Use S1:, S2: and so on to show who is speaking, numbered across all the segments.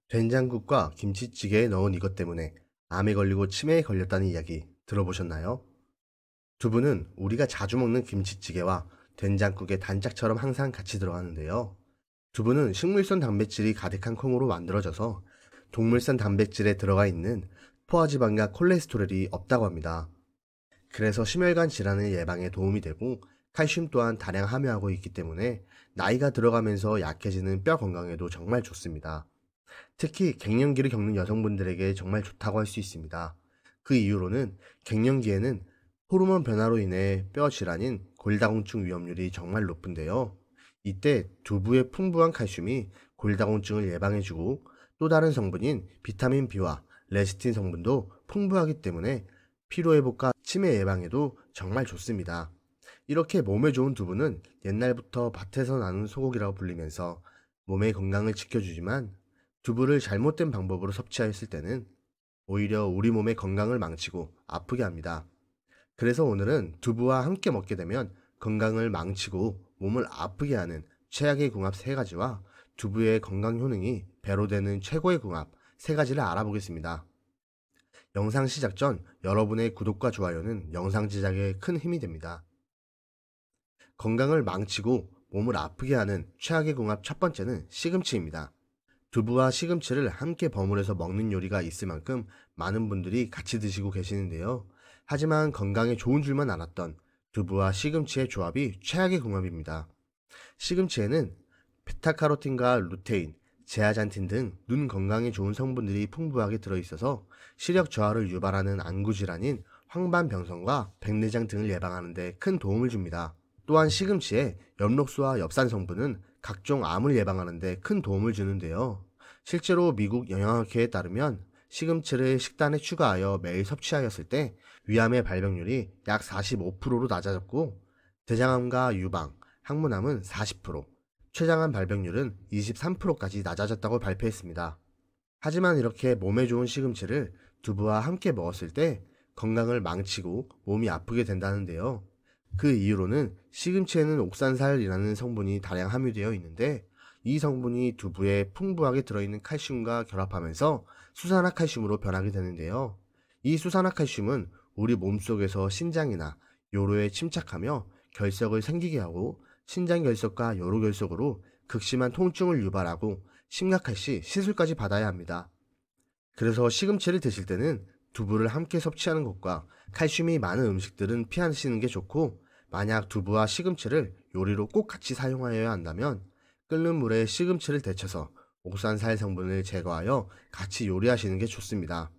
S1: 된장국과 김치찌개에 넣은 이것 때문에 암에 걸리고 치매에 걸렸다는 이야기 들어보셨나요? 두부는 우리가 자주 먹는 김치찌개와 된장국의 단짝처럼 항상 같이 들어가는데요. 두부는 식물성 단백질이 가득한 콩으로 만들어져서 동물성 단백질에 들어가 있는 포화지방과 콜레스테롤이 없다고 합니다. 그래서 심혈관 질환의 예방에 도움이 되고 칼슘 또한 다량 함유하고 있기 때문에 나이가 들어가면서 약해지는 뼈 건강에도 정말 좋습니다. 특히 갱년기를 겪는 여성분들에게 정말 좋다고 할 수 있습니다. 그 이유로는 갱년기에는 호르몬 변화로 인해 뼈 질환인 골다공증 위험률이 정말 높은데요. 이때 두부의 풍부한 칼슘이 골다공증을 예방해주고 또 다른 성분인 비타민 B와 레시틴 성분도 풍부하기 때문에 피로회복과 치매 예방에도 정말 좋습니다. 이렇게 몸에 좋은 두부는 옛날부터 밭에서 나는 소고기라고 불리면서 몸의 건강을 지켜주지만 두부를 잘못된 방법으로 섭취하였을 때는 오히려 우리 몸의 건강을 망치고 아프게 합니다. 그래서 오늘은 두부와 함께 먹게 되면 건강을 망치고 몸을 아프게 하는 최악의 궁합 3가지와 두부의 건강 효능이 배로 되는 최고의 궁합 3가지를 알아보겠습니다. 영상 시작 전 여러분의 구독과 좋아요는 영상 제작에 큰 힘이 됩니다. 건강을 망치고 몸을 아프게 하는 최악의 궁합 첫 번째는 시금치입니다. 두부와 시금치를 함께 버무려서 먹는 요리가 있을 만큼 많은 분들이 같이 드시고 계시는데요. 하지만 건강에 좋은 줄만 알았던 두부와 시금치의 조합이 최악의 궁합입니다. 시금치에는 베타카로틴과 루테인, 제아잔틴 등 눈 건강에 좋은 성분들이 풍부하게 들어있어서 시력 저하를 유발하는 안구질환인 황반병성과 백내장 등을 예방하는 데 큰 도움을 줍니다. 또한 시금치에 엽록소와 엽산 성분은 각종 암을 예방하는 데 큰 도움을 주는데요. 실제로 미국 영양학회에 따르면 시금치를 식단에 추가하여 매일 섭취하였을 때 위암의 발병률이 약 45%로 낮아졌고 대장암과 유방, 항문암은 40%, 췌장암 발병률은 23%까지 낮아졌다고 발표했습니다. 하지만 이렇게 몸에 좋은 시금치를 두부와 함께 먹었을 때 건강을 망치고 몸이 아프게 된다는데요. 그 이유로는 시금치에는 옥산살이라는 성분이 다량 함유되어 있는데 이 성분이 두부에 풍부하게 들어있는 칼슘과 결합하면서 수산화칼슘으로 변하게 되는데요. 이 수산화칼슘은 우리 몸속에서 신장이나 요로에 침착하며 결석을 생기게 하고 신장결석과 요로결석으로 극심한 통증을 유발하고 심각할 시 시술까지 받아야 합니다. 그래서 시금치를 드실 때는 두부를 함께 섭취하는 것과 칼슘이 많은 음식들은 피하시는 게 좋고 만약 두부와 시금치를 요리로 꼭 같이 사용하여야 한다면 끓는 물에 시금치를 데쳐서 옥산살 성분을 제거하여 같이 요리하시는 게 좋습니다.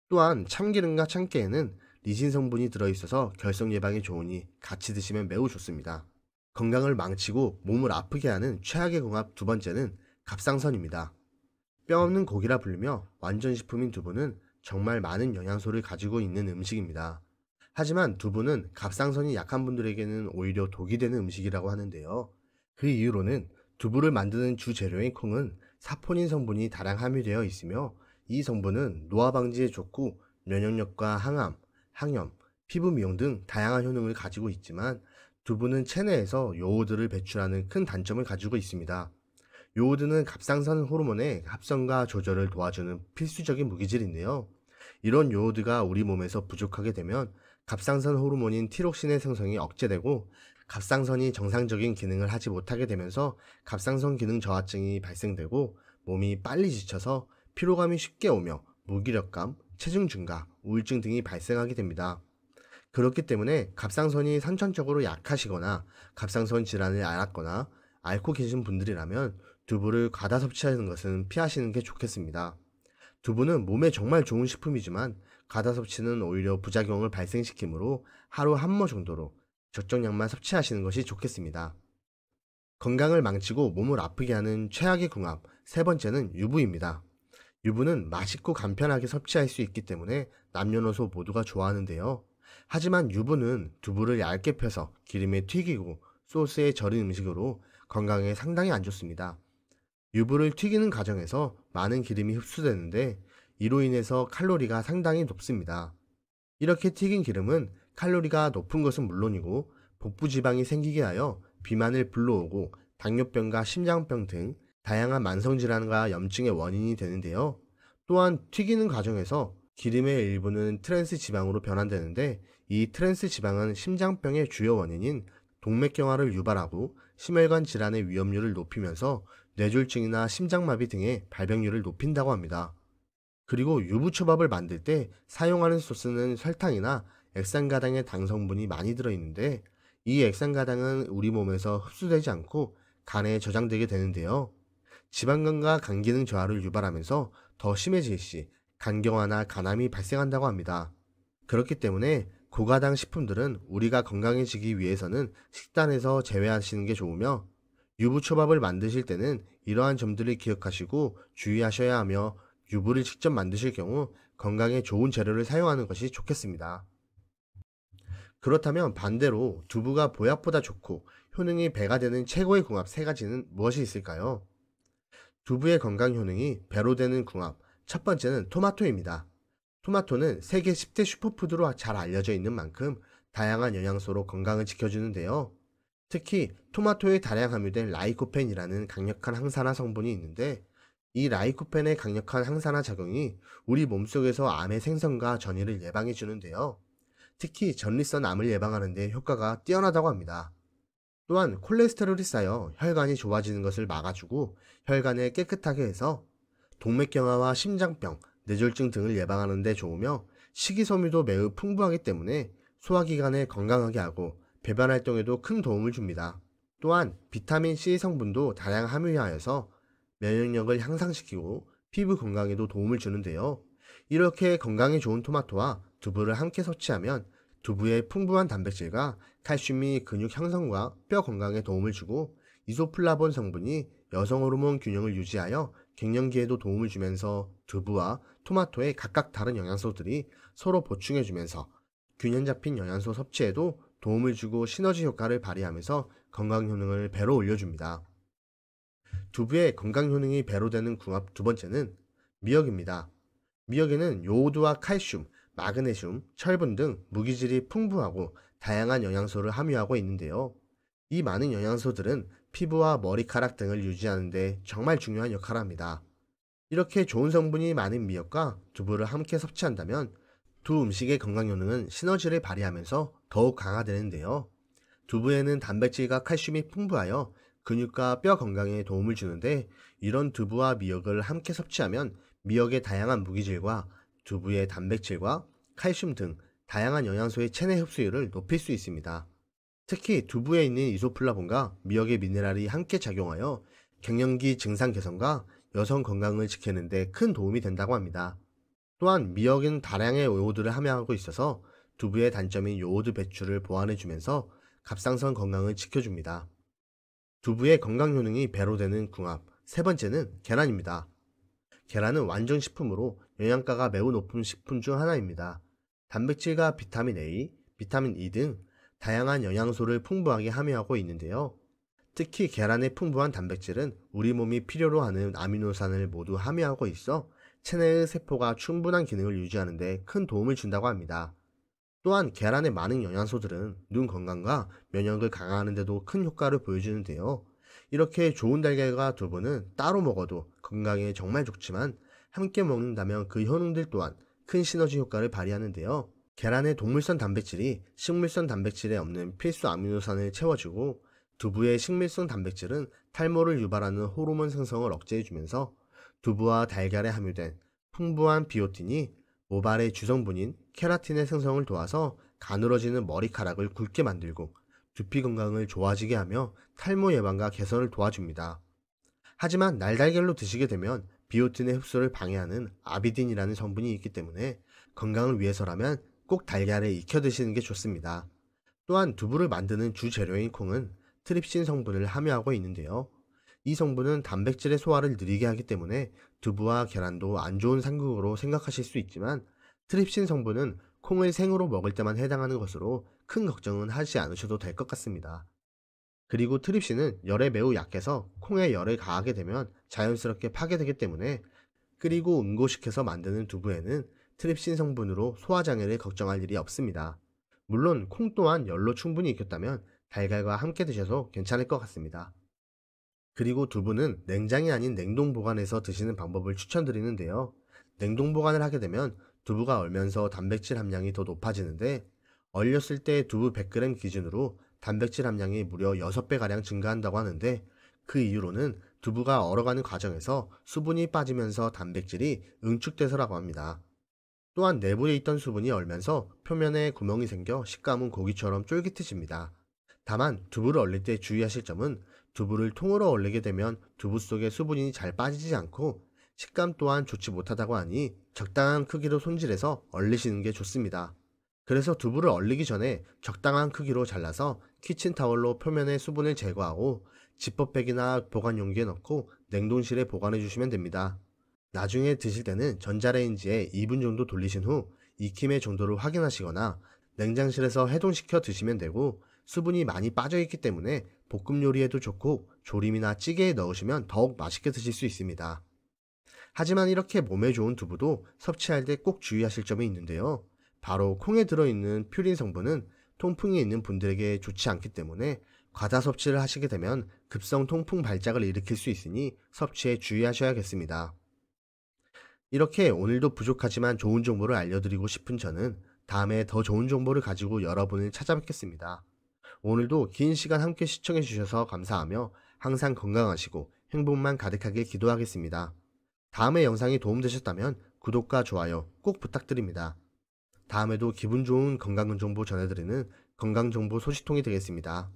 S1: 또한 참기름과 참깨에는 리신 성분이 들어있어서 결석 예방에 좋으니 같이 드시면 매우 좋습니다. 건강을 망치고 몸을 아프게 하는 최악의 궁합 두 번째는 갑상선입니다. 뼈 없는 고기라 불리며 완전식품인 두부는 정말 많은 영양소를 가지고 있는 음식입니다. 하지만 두부는 갑상선이 약한 분들에게는 오히려 독이 되는 음식이라고 하는데요. 그 이유로는 두부를 만드는 주 재료인 콩은 사포닌 성분이 다량 함유되어 있으며 이 성분은 노화 방지에 좋고 면역력과 항암, 항염, 피부 미용 등 다양한 효능을 가지고 있지만 두부는 체내에서 요오드를 배출하는 큰 단점을 가지고 있습니다. 요오드는 갑상선 호르몬의 합성과 조절을 도와주는 필수적인 무기질인데요. 이런 요오드가 우리 몸에서 부족하게 되면 갑상선 호르몬인 티록신의 생성이 억제되고 갑상선이 정상적인 기능을 하지 못하게 되면서 갑상선 기능 저하증이 발생되고 몸이 빨리 지쳐서 피로감이 쉽게 오며 무기력감, 체중 증가, 우울증 등이 발생하게 됩니다. 그렇기 때문에 갑상선이 선천적으로 약하시거나 갑상선 질환을 앓았거나 앓고 계신 분들이라면 두부를 과다 섭취하는 것은 피하시는 게 좋겠습니다. 두부는 몸에 정말 좋은 식품이지만 과다 섭취는 오히려 부작용을 발생시키므로 하루 한 모 정도로 적정량만 섭취하시는 것이 좋겠습니다. 건강을 망치고 몸을 아프게 하는 최악의 궁합 세 번째는 유부입니다. 유부는 맛있고 간편하게 섭취할 수 있기 때문에 남녀노소 모두가 좋아하는데요. 하지만 유부는 두부를 얇게 펴서 기름에 튀기고 소스에 절인 음식으로 건강에 상당히 안 좋습니다. 유부를 튀기는 과정에서 많은 기름이 흡수되는데 이로 인해서 칼로리가 상당히 높습니다. 이렇게 튀긴 기름은 칼로리가 높은 것은 물론이고 복부 지방이 생기게 하여 비만을 불러오고 당뇨병과 심장병 등 다양한 만성질환과 염증의 원인이 되는데요. 또한 튀기는 과정에서 기름의 일부는 트랜스 지방으로 변환되는데, 이 트랜스 지방은 심장병의 주요 원인인 동맥경화를 유발하고 심혈관 질환의 위험률을 높이면서 뇌졸중이나 심장마비 등의 발병률을 높인다고 합니다. 그리고 유부초밥을 만들 때 사용하는 소스는 설탕이나 액상가당의 당 성분이 많이 들어있는데, 이 액상가당은 우리 몸에서 흡수되지 않고 간에 저장되게 되는데요. 지방간과 간 기능 저하를 유발하면서 더 심해질 시 간경화나 간암이 발생한다고 합니다. 그렇기 때문에 고가당 식품들은 우리가 건강해지기 위해서는 식단에서 제외하시는 게 좋으며, 유부초밥을 만드실 때는 이러한 점들을 기억하시고 주의하셔야 하며, 유부를 직접 만드실 경우 건강에 좋은 재료를 사용하는 것이 좋겠습니다. 그렇다면 반대로 두부가 보약보다 좋고 효능이 배가 되는 최고의 궁합 세 가지는 무엇이 있을까요? 두부의 건강 효능이 배로 되는 궁합. 첫 번째는 토마토입니다. 토마토는 세계 10대 슈퍼푸드로 잘 알려져 있는 만큼 다양한 영양소로 건강을 지켜주는데요. 특히 토마토에 다량 함유된 라이코펜이라는 강력한 항산화 성분이 있는데, 이 라이코펜의 강력한 항산화 작용이 우리 몸속에서 암의 생성과 전이를 예방해 주는데요. 특히 전립선 암을 예방하는 데 효과가 뛰어나다고 합니다. 또한 콜레스테롤이 쌓여 혈관이 좋아지는 것을 막아주고 혈관을 깨끗하게 해서 동맥경화와 심장병, 뇌졸중 등을 예방하는 데 좋으며, 식이섬유도 매우 풍부하기 때문에 소화기관을 건강하게 하고 배변 활동에도 큰 도움을 줍니다. 또한 비타민C 성분도 다량 함유하여서 면역력을 향상시키고 피부 건강에도 도움을 주는데요. 이렇게 건강에 좋은 토마토와 두부를 함께 섭취하면 두부의 풍부한 단백질과 칼슘이 근육 형성과 뼈 건강에 도움을 주고, 이소플라본 성분이 여성 호르몬 균형을 유지하여 갱년기에도 도움을 주면서 두부와 토마토의 각각 다른 영양소들이 서로 보충해주면서 균형 잡힌 영양소 섭취에도 도움을 주고 시너지 효과를 발휘하면서 건강 효능을 배로 올려줍니다. 두부의 건강 효능이 배로 되는 궁합 두 번째는 미역입니다. 미역에는 요오드와 칼슘, 마그네슘, 철분 등 무기질이 풍부하고 다양한 영양소를 함유하고 있는데요. 이 많은 영양소들은 피부와 머리카락 등을 유지하는 데 정말 중요한 역할을 합니다. 이렇게 좋은 성분이 많은 미역과 두부를 함께 섭취한다면 두 음식의 건강 효능은 시너지를 발휘하면서 더욱 강화되는데요. 두부에는 단백질과 칼슘이 풍부하여 근육과 뼈 건강에 도움을 주는데, 이런 두부와 미역을 함께 섭취하면 미역의 다양한 무기질과 두부의 단백질과 칼슘 등 다양한 영양소의 체내 흡수율을 높일 수 있습니다. 특히 두부에 있는 이소플라본과 미역의 미네랄이 함께 작용하여 갱년기 증상 개선과 여성 건강을 지키는 데 큰 도움이 된다고 합니다. 또한 미역은 다량의 요오드를 함유하고 있어서 두부의 단점인 요오드 배출을 보완해주면서 갑상선 건강을 지켜줍니다. 두부의 건강 효능이 배로 되는 궁합 세 번째는 계란입니다. 계란은 완전식품으로 영양가가 매우 높은 식품 중 하나입니다. 단백질과 비타민 A, 비타민 E 등 다양한 영양소를 풍부하게 함유하고 있는데요. 특히 계란의 풍부한 단백질은 우리 몸이 필요로 하는 아미노산을 모두 함유하고 있어 체내의 세포가 충분한 기능을 유지하는 데 큰 도움을 준다고 합니다. 또한 계란의 많은 영양소들은 눈 건강과 면역을 강화하는 데도 큰 효과를 보여주는데요. 이렇게 좋은 달걀과 두부는 따로 먹어도 건강에 정말 좋지만 함께 먹는다면 그 효능들 또한 큰 시너지 효과를 발휘하는데요. 계란의 동물성 단백질이 식물성 단백질에 없는 필수 아미노산을 채워주고, 두부의 식물성 단백질은 탈모를 유발하는 호르몬 생성을 억제해주면서 두부와 달걀에 함유된 풍부한 비오틴이 모발의 주성분인 케라틴의 생성을 도와서 가늘어지는 머리카락을 굵게 만들고 두피 건강을 좋아지게 하며 탈모 예방과 개선을 도와줍니다. 하지만 날달걀로 드시게 되면 비오틴의 흡수를 방해하는 아비딘이라는 성분이 있기 때문에 건강을 위해서라면 꼭 달걀에 익혀 드시는 게 좋습니다. 또한 두부를 만드는 주 재료인 콩은 트립신 성분을 함유하고 있는데요. 이 성분은 단백질의 소화를 느리게 하기 때문에 두부와 계란도 안 좋은 상극으로 생각하실 수 있지만, 트립신 성분은 콩을 생으로 먹을 때만 해당하는 것으로 큰 걱정은 하지 않으셔도 될 것 같습니다. 그리고 트립신은 열에 매우 약해서 콩에 열을 가하게 되면 자연스럽게 파괴되기 때문에 끓이고 응고시켜서 만드는 두부에는 트립신 성분으로 소화장애를 걱정할 일이 없습니다. 물론 콩 또한 열로 충분히 익혔다면 달걀과 함께 드셔도 괜찮을 것 같습니다. 그리고 두부는 냉장이 아닌 냉동 보관해서 드시는 방법을 추천드리는데요. 냉동 보관을 하게 되면 두부가 얼면서 단백질 함량이 더 높아지는데, 얼렸을 때 두부 100g 기준으로 단백질 함량이 무려 6배가량 증가한다고 하는데, 그 이유로는 두부가 얼어가는 과정에서 수분이 빠지면서 단백질이 응축돼서라고 합니다. 또한 내부에 있던 수분이 얼면서 표면에 구멍이 생겨 식감은 고기처럼 쫄깃해집니다. 다만 두부를 얼릴 때 주의하실 점은, 두부를 통으로 얼리게 되면 두부 속에 수분이 잘 빠지지 않고 식감 또한 좋지 못하다고 하니 적당한 크기로 손질해서 얼리시는 게 좋습니다. 그래서 두부를 얼리기 전에 적당한 크기로 잘라서 키친타월로 표면의 수분을 제거하고 지퍼백이나 보관 용기에 넣고 냉동실에 보관해 주시면 됩니다. 나중에 드실 때는 전자레인지에 2분 정도 돌리신 후 익힘의 정도를 확인하시거나 냉장실에서 해동시켜 드시면 되고, 수분이 많이 빠져 있기 때문에 볶음 요리에도 좋고 조림이나 찌개에 넣으시면 더욱 맛있게 드실 수 있습니다. 하지만 이렇게 몸에 좋은 두부도 섭취할 때 꼭 주의하실 점이 있는데요. 바로 콩에 들어있는 퓨린 성분은 통풍이 있는 분들에게 좋지 않기 때문에 과다 섭취를 하시게 되면 급성 통풍 발작을 일으킬 수 있으니 섭취에 주의하셔야겠습니다. 이렇게 오늘도 부족하지만 좋은 정보를 알려드리고 싶은 저는 다음에 더 좋은 정보를 가지고 여러분을 찾아뵙겠습니다. 오늘도 긴 시간 함께 시청해 주셔서 감사하며 항상 건강하시고 행복만 가득하게 기도하겠습니다. 다음의 영상이 도움되셨다면 구독과 좋아요 꼭 부탁드립니다. 다음에도 기분 좋은 건강 정보 전해드리는 건강정보 소식통이 되겠습니다.